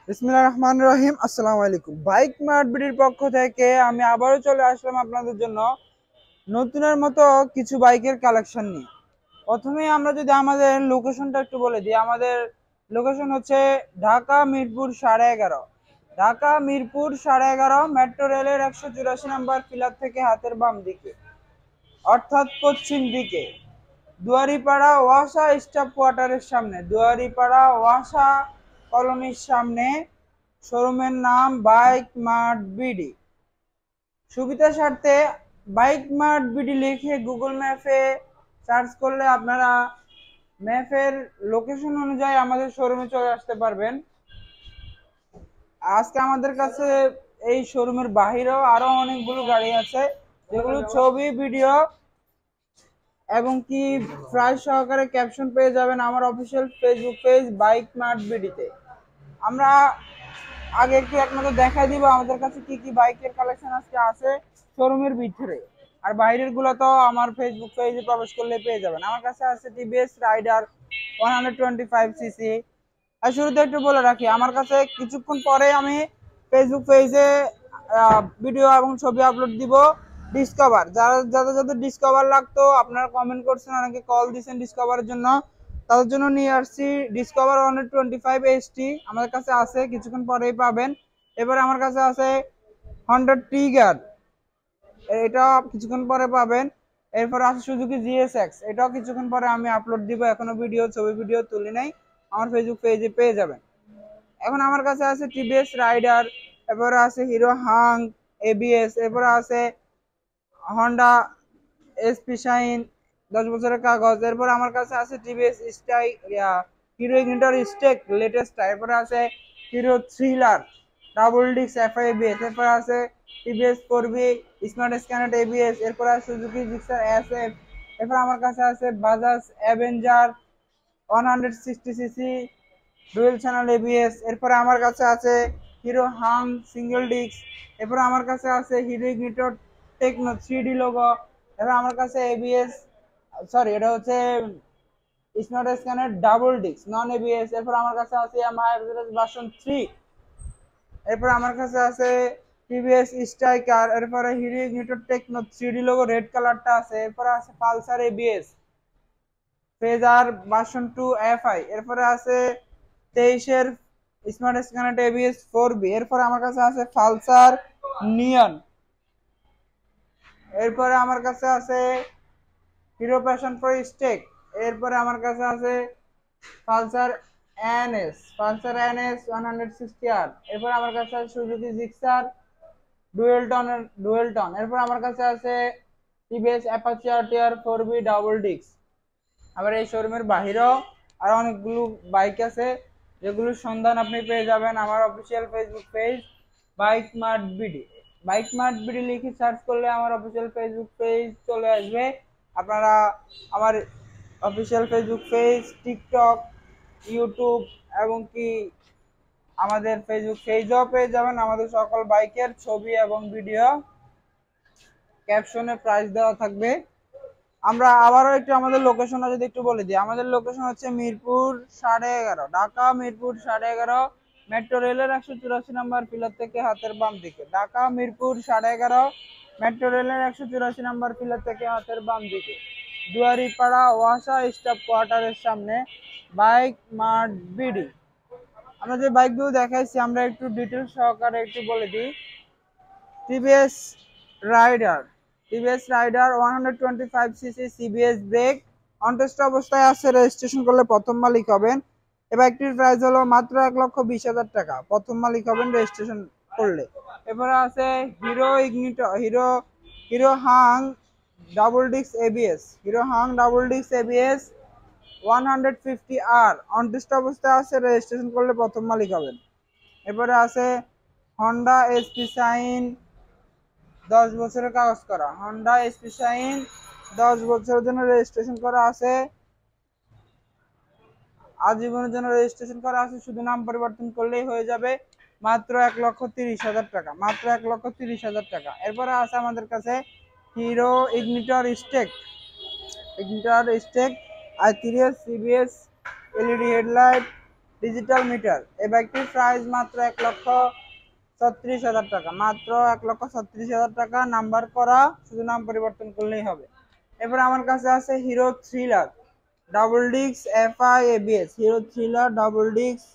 বিসমিল্লাহির রহমানির রহিম। আসসালামু আলাইকুম। বাইক মার্ট বিডির পক্ষ থেকে আমি আবারও চলে আসলাম আপনাদের জন্য নতুনের মতো কিছু বাইকের কালেকশন নিয়ে। প্রথমেই আমরা যদি আমাদের লোকেশনটা একটু বলে দিই, আমাদের লোকেশন হচ্ছে ঢাকা মিরপুর 11.5। ঢাকা মিরপুর 11.5 মেট্রো রেলের 184 নাম্বার পিলার থেকে হাতের বাম দিকে, অর্থাৎ পশ্চিম দিকে, দুয়ারিপাড়া ওয়াসা স্টাফ কোয়ার্টারের সামনে, দুয়ারিপাড়া ওয়াসা কলোনির সামনে শোরুমের নাম বাইক মার্ট বিডি। সুবিধা স্বার্থে বাইক মার্ট বিডি লিখে গুগল ম্যাপে সার্চ করলে আপনারা ম্যাপের লোকেশন অনুযায়ী আমাদের শোরুমে চলে আসতে পারবেন। আজকে আমাদের কাছে এই শোরুমের বাহিরেও আরো অনেকগুলো গাড়ি আছে, যেগুলো ছবি, ভিডিও এবং কি প্রাইস সহকারে ক্যাপশন পেয়ে যাবেন আমার official Facebook page bike mart বিডিতে। আমরা আগে একটু এক নজর দেখাই দিব আমাদের কাছে কি কি বাইকের কালেকশন আজকে আছে শোরুমের ভিতরে, আর বাইরের গুলো তো আমার ফেসবুক পেজে প্রবেশ করলে পেয়ে যাবেন। আমার কাছে আছে টিভিএস রাইডার 125 সিসি। আর শুরুতে একটু বলে রাখি, আমার কাছে কিছুক্ষণ পরে আমি ফেসবুক পেজে ভিডিও এবং ছবি আপলোড দিব ডিসকভার, যাদের যাদের ডিসকভার লাগতো আপনারা কমেন্ট করছেন, অনেকে কল দিয়েছেন ডিসকভারের জন্য, তাদের জন্য নিয়ে আসছি ডিসকভার 125 ST। আমাদের কাছে আছে, কিছুক্ষণ পরেই পাবেন। এবারে আমার কাছে আছে হন্ডা টিগার, এটা কিছুক্ষণ পরে পাবেন। এরপর আছে সুজুকি জিএসএক্স, এটাও কিছুক্ষণ পরে আমি আপলোড দিব, এখনো ভিডিও ছবি ভিডিও তুলি নাই, আমার ফেসবুক পেজে পেয়ে যাবেন। এখন আমার কাছে আছে টিভিএস রাইডার, এরপরে আছে হিরো হাং এবিএস, এরপরে আছে হন্ডা এসপি শাইন 10 বছরের কাগজ, এরপর আমার কাছে আছে টিভিএস স্টাই হিরো ইগনিটর স্টেক লেটেস্ট, এরপরে আছে Hero Thriller double disc FIBS, এরপর আছে টিভিএস 4বি স্মার্ট স্ক্যানার এবিএস, এরপর আছে সুজুকি জিক্সার এসএফ, এরপর আমার কাছে আছে Bajaj Avenger 160 CC dual channel ABS, এরপরে আমার কাছে আছে হিরো হাং সিঙ্গেল ডিস্ক, এরপরে আমার কাছে আছে Hero Ignitor Techno 3D logo, এরপর আমার কাছে এবিএস, সরি এটা হচ্ছে smart scanner double disk non ABS, এরপর আমার কাছে আছে ইয়ামাহা এফজেড ভার্সন 3, এরপর আমার কাছে আছে টিভিএস স্ট্রাইকার, এরপরে Hero Ignitor Techno 3D logo red কালারটা আছে, এরপরে আছে Pulsar ABS fazer version 2 FI, এরপরে আছে 23-এর স্মার্ট স্ক্যানার এবিএস 4বি, এরপরে আমার কাছে আছে পালসার নিয়ন, এরপরে আমার কাছে আছে হিরো প্যাশন প্রো স্টেক, এরপরে আমার কাছে আছে পালসার এনএস 160R, এরপর আমার কাছে আছে সুজুকি জিক্সার ডুয়েল টন, এরপর আমার কাছে আছে টিভিএস অ্যাপাচি আরটিআর 4বি ডাবল ডিস্ক। আবার এই শোরুমের বাহিরেও আরো অনেকগুলো বাইক আছে, যেগুলোর সন্ধান আপনি পেয়ে যাবেন আমার official Facebook page bike mart BD. Bike mart BD লিখে সার্চ করলে আমার অফিসিয়াল ফেসবুক পেজ চলে আসবে। আপনারা আমার official Facebook page, TikTok, YouTube এবং কি আমাদের ফেসবুক পেজও পেয়ে যাবেন আমাদের সকল বাইকের ছবি এবং ভিডিও, ক্যাপশনে প্রাইস দেওয়া থাকবে। আমরা আবারও একটু আমাদের লোকেশনটা যদি একটু বলে দিই, আমাদের লোকেশন হচ্ছে মিরপুর 11.5, ঢাকা মিরপুর 11.5 মেট্রো রেলের 184 নাম্বার পিলার থেকে হাতের বাম দিকে, ঢাকা মিরপুর 11.5 মেট্রো রেলের 184 নাম্বার পিলার থেকে হাতের বাম দিকে, দুয়ারিপাড়া ওয়াসা স্টাফ কোয়ার্টারের সামনে বাইক মার্ট বিডি। আমরা যে বাইকগুলো দেখাইছি আমরা একটু ডিটেলস সহকারে একটু বলে দিই। TVS Raider, TVS Raider 125 CC CBS brake, on test অবস্থায় আছে, রেজিস্ট্রেশন করলে প্রথম মালিক হবেন। এই বাইকটির প্রাইস হলো মাত্র 1,20,000 টাকা, প্রথম মালিক হবেন রেজিস্ট্রেশন করলে। এরপরে আছে Hero ignitor hero Hang double disc ABS, hero Hang double disc ABS 150R, on test অবস্থায় আছে, রেজিস্ট্রেশন করলে প্রথম মালিক হবেন। এরপরে আছে হন্ডা এসপি শাইন 10 বছরের কাগজ করা, হন্ডা এসপি শাইন 10 বছরের জন্য রেজিস্ট্রেশন করা আছে, আজীবনের জন্য রেজিস্ট্রেশন করা আছে, শুধু নাম পরিবর্তন করলেই হয়ে যাবে, মাত্র 1,30,000 টাকা, মাত্র 1,30,000 টাকা। এরপরে আছে আমাদের কাছে হিরো ইগনিটর স্টেক আর 3S CBS LED headlight digital metre. এই বাইকটির প্রাইস মাত্র 1,36,000 টাকা, মাত্র 1,36,000 টাকা। নাম্বার করা, শুধু নাম পরিবর্তন করলেই হবে। এরপর আমার কাছে আছে Hero Thriller double disk FI ABS. Hero Thriller double disk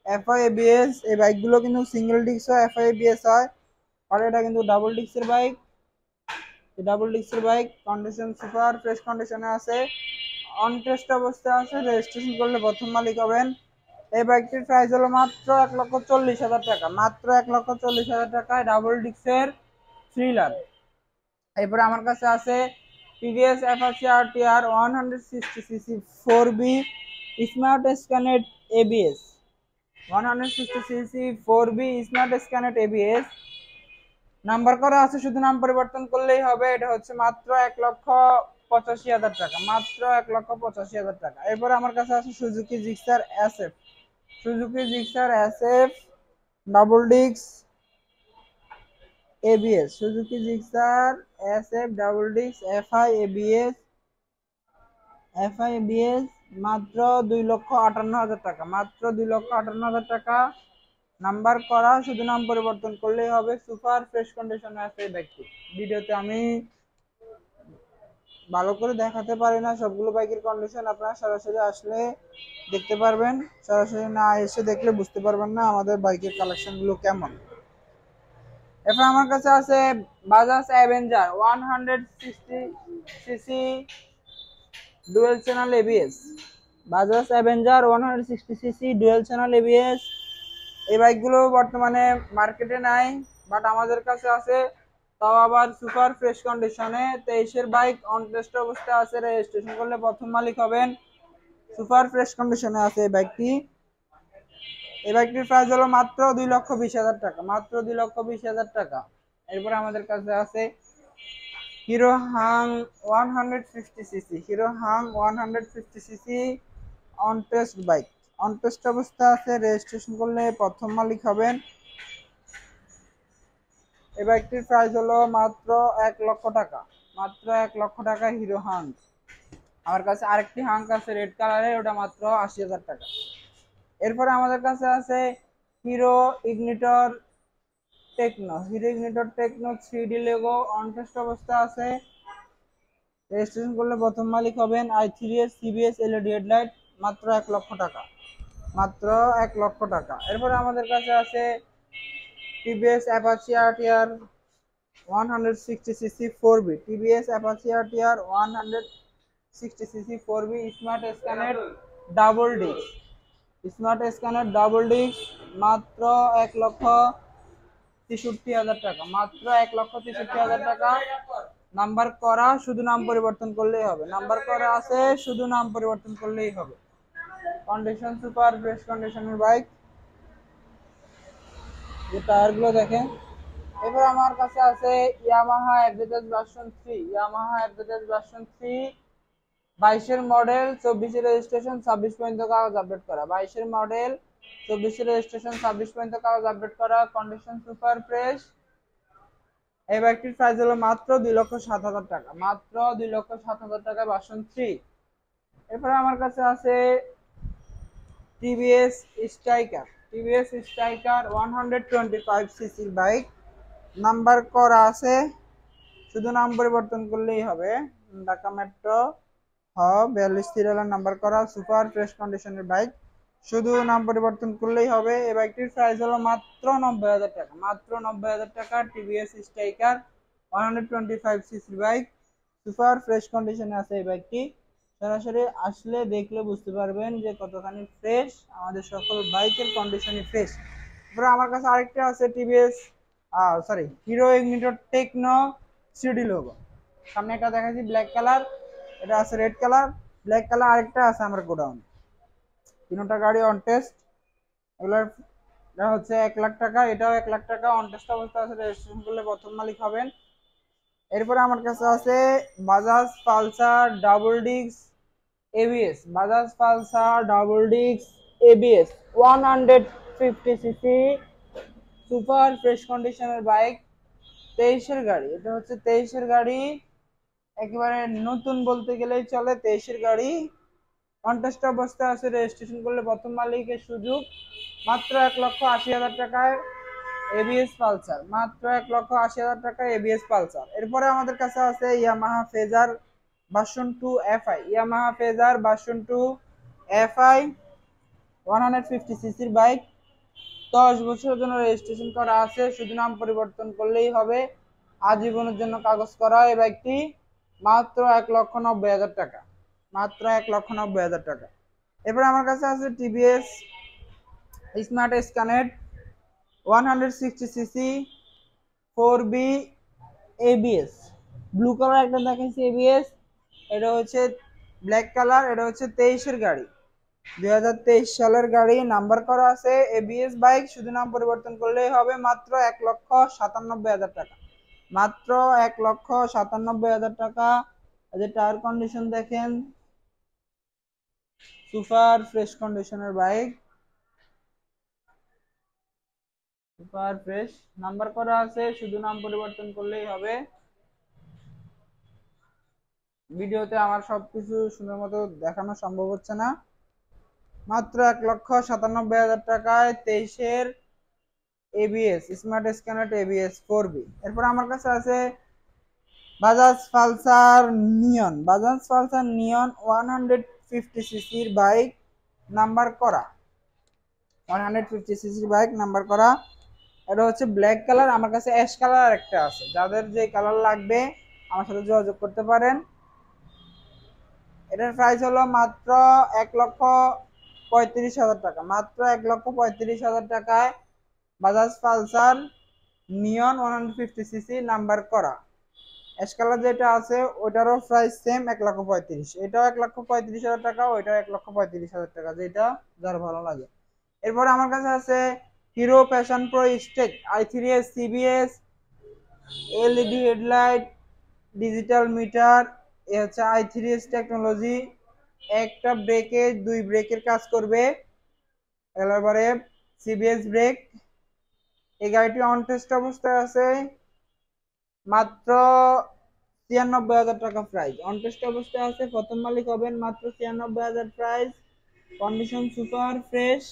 FI ABS. এই বাইকগুলো কিন্তু সিঙ্গেল ডিস্ক হয়, এফআই এবিএস হয়, আর এটা কিন্তু ডাবল ডিস্কের বাইক। ডাবল ডিস্কের বাইক, কন্ডিশন সুপার ফ্রেশ কন্ডিশনে আছে, অন টেস্ট অবস্থায় আছে, রেজিস্ট্রেশন করলে প্রথম মালিক হবেন। এই বাইকটির প্রাইস হলো মাত্র 1,40,000 টাকা, মাত্র 1,40,000 টাকায় ডাবল ডিস্কের থ্রিলার। এরপরে আমার কাছে আছে TVS Apache RTR 160cc 4B smart স্ক্যানেট এবিএস। 160cc 4B স্মার্ট স্ক্যানেট এবিএস। নাম্বার করা আছে, শুধু নাম পরিবর্তন করলেই হবে। এটা হচ্ছে মাত্র 1,85,000 টাকা, মাত্র 1,85,000 টাকা। এরপরে আমার কাছে আছে Suzuki Gixxer SF. Suzuki Gixxer SF double disc ABS. Suzuki Gixxer SF double disc FI ABS. FI ABS মাত্র 2,58,000 টাকা, মাত্র 2,58,000 টাকা। নাম্বার করা, শুধু নাম পরিবর্তন করলেই হবে। সুপার ফ্রেশ কন্ডিশনে আছে এই বাইকটি। ভিডিওতে আমি ভালো করে দেখাতে পারি না সবগুলো বাইকের কন্ডিশন, আপনারা সরাসরি আসলে দেখতে পারবেন। সরাসরি না এসে দেখলে বুঝতে পারবেন না আমাদের বাইকের কালেকশনগুলো কেমন। এরপর আমার কাছে আছে Bajaj Avenger 160cc dual channel ABS. Bajaj Avenger 160cc dual channel ABS. এই বাইকগুলো বর্তমানে মার্কেটে নাই, বাট আমাদের কাছে আছে, তাও আবার সুপার ফ্রেশ কন্ডিশনে। 23-এর বাইক, অন টেস্ট অবস্থায় আছে, রেজিস্ট্রেশন করলে প্রথম মালিক হবেন। সুপার ফ্রেশ কন্ডিশনে আছে এই বাইকটি। এই বাইকটির প্রাইস হলো মাত্র 2,20,000 টাকা, মাত্র 2,20,000 টাকা। এরপরে আমাদের কাছে আছে hero Hang 150cc। Hero Hang 150cc on test bike, on test অবস্থা আছে, রেজিস্ট্রেশন করলে প্রথম মালিক হবেন। এই বাইকটির প্রাইস হলো মাত্র 1,00,000 টাকা, মাত্র 1,00,000 টাকা হিরো হাং। আমার কাছে আরেকটি হাং আছে রেড কালারের, ওটা মাত্র 80,000 টাকা। এরপরে আমাদের কাছে আছে Hero Ignitor Techno. Hero Ignitor Techno 3D logo, on test অবস্থা আছে, রেজিস্ট্রেশন করলে প্রথম মালিক হবেন। i3s সিবিএস এলইডি হেডলাইট, মাত্র 1,00,000 টাকা, মাত্র 1,00,000 টাকা। এরপরে আমাদের কাছে আছে TVS Apache RTR 160cc 4B। TVS Apache RTR 160cc 4B smart স্ক্যানেট double disc. Smart scanner double disc, মাত্র 1,63,000 টাকা, মাত্র 1,63,000 টাকা। নাম্বার করা, শুধু নাম পরিবর্তন করলেই হবে। নাম্বার করা আছে, শুধু নাম পরিবর্তন করলেই হবে। কন্ডিশন সুপার ফ্রেশ কন্ডিশনের বাইক। যে টায়ারগুলো দেখেন। এবার আমার কাছে আছে Yamaha advertise version 3। Yamaha advertise version 3 22-এর মডেল, 24-এর রেজিস্ট্রেশন, 26 পর্যন্ত কাগজ আপডেট করা। 22-এর মডেল, 24-এর রেজিস্ট্রেশন, 26 পর্যন্ত কাগজ আপডেট করা, কন্ডিশন সুপার ফ্রেশ। এই বাইকটির প্রাইস হলো মাত্র 2,07,000 টাকা, মাত্র 2,07,000 টাকা ভার্সন 3। এরপরে আমার কাছে আছে TVS striker. TVS striker 125cc bike. Number করা আছে, শুধু নাম পরিবর্তন করলেই হবে। ঢাকা মেট্রো 42 সিরিয়ালের নাম্বার করা, সুপার ফ্রেশ কন্ডিশনের বাইক, শুধু নাম পরিবর্তন করলেই হবে। এই বাইকটির প্রাইস হলো মাত্র 90,000 টাকা, মাত্র 90,000 টাকা। TVS striker 125cc bike, super fresh কন্ডিশনে আছে এই বাইকটি। সরাসরি আসলে দেখলে বুঝতে পারবেন যে কতখানি ফ্রেশ, আমাদের সকল বাইকের কন্ডিশনই ফ্রেশ। তারপরে আমার কাছে আরেকটা আছে TVS Hero Ignitor Techno 3D logo. সামনে একটা দেখাচ্ছি ব্ল্যাক কালার, এটা আছে রেড কালার, ব্ল্যাক কালার আরেকটা আছে আমার গোডাউন। তিনটা গাড়ি অন টেস্ট। এগুলোর এটা হচ্ছে 1,00,000 টাকা, এটাও 1,00,000 টাকা। অন টেস্ট অবস্থা আছে, রেজিস্ট্রেশন করলে প্রথম মালিক হবেন। এরপরে আমার কাছে আছে Bajaj Pulsar double disc ABS. Bajaj Pulsar double disc ABS 150cc super fresh কন্ডিশনের বাইক। 23-এর গাড়ি, এটা হচ্ছে 23-এর গাড়ি, একেবারে নতুন বলতে গেলেই চলে। 23-এর গাড়ি, কন্টেস্ট অবস্থায় আছে, রেজিস্ট্রেশন করলে প্রথম মালিকের সুযোগ। মাত্র 1,80,000 টাকায় এবিএস পালসার, মাত্র 1,80,000 টাকায় এবিএস পালসার। এরপরে আমাদের কাছে আছে Yamaha phasor version 2 FI, Yamaha phasor version 2 FI 150 সিসির বাইক, 10 বছরের জন্য রেজিস্ট্রেশন করা আছে, শুধু নাম পরিবর্তন করলেই হবে। আজীবনের জন্য কাগজ করা এই বাইকটি, মাত্র 1,90,000 টাকা, মাত্র 1,90,000 টাকা। এরপর আমার কাছে আছে টিভিএস স্মার্ট স্ক্যানেট 160 সিসি 4বি এবিএস, ব্লু কালার একটা দেখাচ্ছি এবিএস, এটা হচ্ছে ব্ল্যাক কালার, এটা হচ্ছে 23-এর গাড়ি, 2023 সালের গাড়ি, নাম্বার করা আছে, এবিএস বাইক, শুধু নাম পরিবর্তন করলেই হবে, মাত্র 1,97,000 টাকা, মাত্র 1,97,000 টাকা। যে টায়ার কন্ডিশন দেখেন, সুপার ফ্রেশ কন্ডিশনের বাইক, সুপার ফ্রেশ, নাম্বার করা আছে, শুধু নাম পরিবর্তন করলেই হবে। ভিডিওতে আমার সবকিছু সুন্দর মতো দেখানো সম্ভব হচ্ছে না। মাত্র 1,97,000 টাকায় 23-এর এবিএস স্মার্ট স্ক্যানার এবিএস 4বি। এরপর আমার কাছে আছে বাজাজ পালসার নিয়ন, বাজাজ পালসার নিয়ন 150 সিসির বাইক, নাম্বার করা, 150 সিসির বাইক, নাম্বার করা। এটা হচ্ছে ব্ল্যাক কালার, আমার কাছে অ্যাশ কালার একটা আছে, যাদের যে কালার লাগবে আমার সাথে যোগাযোগ করতে পারেন। এটার প্রাইস হলো মাত্র 1,35,000 টাকা, মাত্র 1,35,000 টাকায় বাজাজ পালসার নিয়ন 150 সিসি, নাম্বার করা। অ্যাশ কালার যেটা আছে ওটারও প্রাইস সেম 1,35,000, এটাও 1,35,000 টাকা, ওইটাও 1,35,000 টাকা, যেটা যার ভালো লাগে। এরপরে আমার কাছে আছে হিরো প্যাশন প্রো স্টেক i3s CBS, LED headlight, digital meter, এ হচ্ছে i3s টেকনোলজি, একটা ব্রেকে 2 ব্রেকের কাজ করবে, এবারে সিবিএস ব্রেক। এই গাড়িটি অন টেস্ট অবস্থায় আছে, মাত্র 93,000 টাকা প্রাইস, অন টেস্ট অবস্থায় আছে, প্রথম মালিক হবেন, মাত্র 93,000 প্রাইস, কন্ডিশন সুপার ফ্রেশ,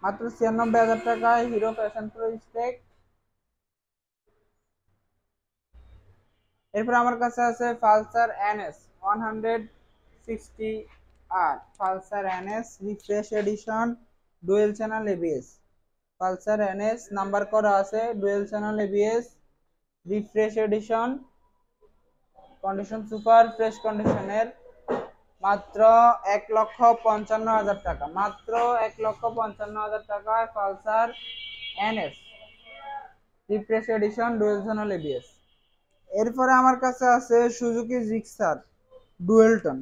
মাত্র 96,000 টাকায় হিরো প্যাশন প্রো স্টেক। এরপর আমার কাছে আছে পালসার এনএস 160 আর, Pulsar NS refresh edition dual channel ABS, Pulsar NS number করা আছে, dual channel ABS, refresh edition, condition super fresh কন্ডিশনের, মাত্র 1,55,000 টাকা, মাত্র 1,55,000 টাকায় Pulsar NS refresh edition dual channel ABS. এরপরে আমার কাছে আছে Suzuki Gixxer dual tone,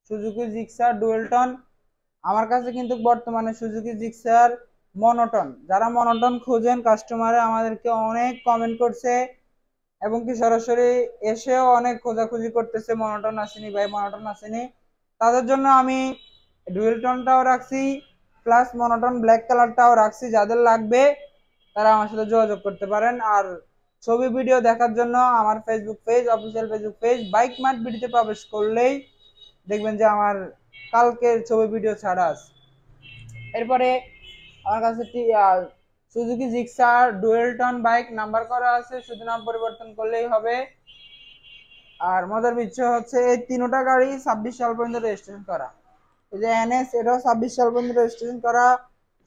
Suzuki Gixxer dual tone. আমার কাছে কিন্তু বর্তমানে সুজুকি জিক্সার মনোটন, যারা মনোটন খোঁজেন কাস্টমারে আমাদেরকে অনেক কমেন্ট করছে, এবং কি সরাসরি এসেও অনেক খোঁজাখুঁজি করতেছে, মনোটন আসেনি ভাই, মনোটন আসেনি। তাদের জন্য আমি ডুয়েলটনটাও রাখছি, প্লাস মনোটন ব্ল্যাক কালারটাও রাখছি, যাদের লাগবে তারা আমার সাথে যোগাযোগ করতে পারেন। আর ছবি ভিডিও দেখার জন্য আমার Facebook page, official Facebook page bike mart বিডিতে প্রবেশ করলেই দেখবেন যে আমার কালকের ছবি ভিডিও ছাড়া আছে। এরপরে আমার কাছে Suzuki Gixxer Dualton bike, number করা আছে, শুধু নাম পরিবর্তন করলেই হবে। আর মজার বিষয় হচ্ছে এই তিনটা গাড়ি 26 সাল পর্যন্ত রেজিস্ট্রেশন করা, এই যে এনএস এটাও 26 সাল পর্যন্ত রেজিস্ট্রেশন করা,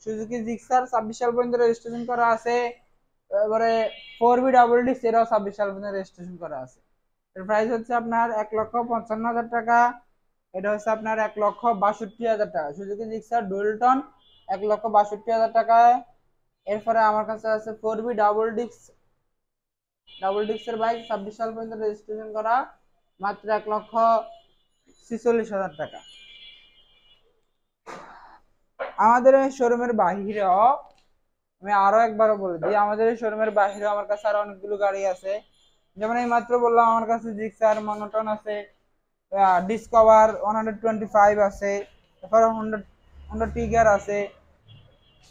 সুজুকি জিক্সার 26 সাল পর্যন্ত রেজিস্ট্রেশন করা আছে, এবারে 4বি ডাবল ডিস্ক এটাও 26 সাল পর্যন্ত রেজিস্ট্রেশন করা আছে। এর প্রাইস হচ্ছে আপনার 1,55,000 টাকা, এটা হচ্ছে আপনার 1,62,000 টাকা, সুজুকি জিক্সার ডুয়েলটন 1,62,000 টাকায়। এরপরে আমার কাছে আছে 4বি ডাবল ডিস্কের বাইক, 26 সাল পর্যন্ত রেজিস্ট্রেশন করা, মাত্র 1,46,000 টাকা। আমাদের এই শোরুমের বাহিরেও, আমি আরো একবারও বলে দিই, আমাদের এই শোরুমের বাহিরেও আমার কাছে আরো অনেকগুলো গাড়ি আছে, যেমন এই মাত্র বললাম আমার কাছে জিক্সার মনোটন আছে, ডিসকভার 125 আছে, তারপরে হোন্ডা টিগার আছে,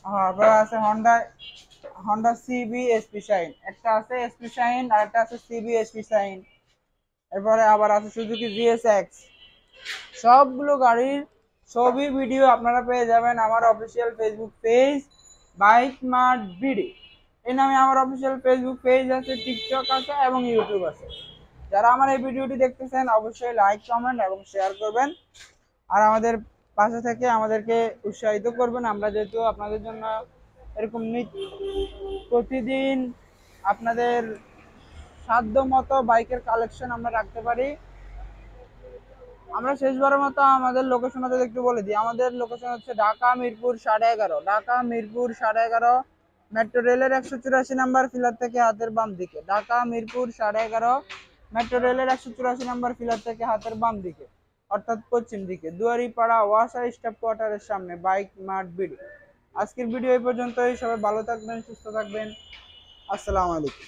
তারপরে আছে হন্ডা সিবি এসপি শাইন, একটা আছে এসপি শাইন আর একটা আছে সিবি এসপি শাইন। এরপরে আবার আছে সুজুকি জিএসএক্স, সবগুলো গাড়ির ছবি ভিডিও আপনারা পেয়ে যাবেন আমার official Facebook page bike mart BD. এই নামে আমার অফিসিয়াল ফেসবুক পেজ আছে, টিকটক আছে এবং ইউটিউব আছে। যারা আমার এই ভিডিওটি দেখতেছেন অবশ্যই লাইক, কমেন্ট এবং শেয়ার করবেন, আর আমাদের পাশে থেকে আমাদেরকে উৎসাহিত করবেন। আমরা যেহেতু আপনাদের জন্য এরকম প্রতিদিন আপনাদের সাধ্য মতো বাইকের কালেকশন আমরা রাখতে পারি। আমরা শেষবারের মতো আমাদের লোকেশন হচ্ছে একটু বলে দিই। আমাদের লোকেশন হচ্ছে ঢাকা মিরপুর 11.5, ঢাকা মিরপুর 11.5, মেট্রো রেলের 184 নাম্বার ফিলার থেকে হাতের বাম দিকে। ঢাকা মিরপুর 11.5, মেট্রো রেলের 184 নাম্বার ফিলার থেকে হাতের বাম দিকে, অর্থাৎ পশ্চিম দিকে, দুয়ারিপাড়া ওয়াসা স্টাফ কোয়ার্টারের সামনে, বাইক মার্ট বিডি। আজকের ভিডিও এই পর্যন্তই। সবাই ভালো থাকবেন, সুস্থ থাকবেন। আসসালামু আলাইকুম।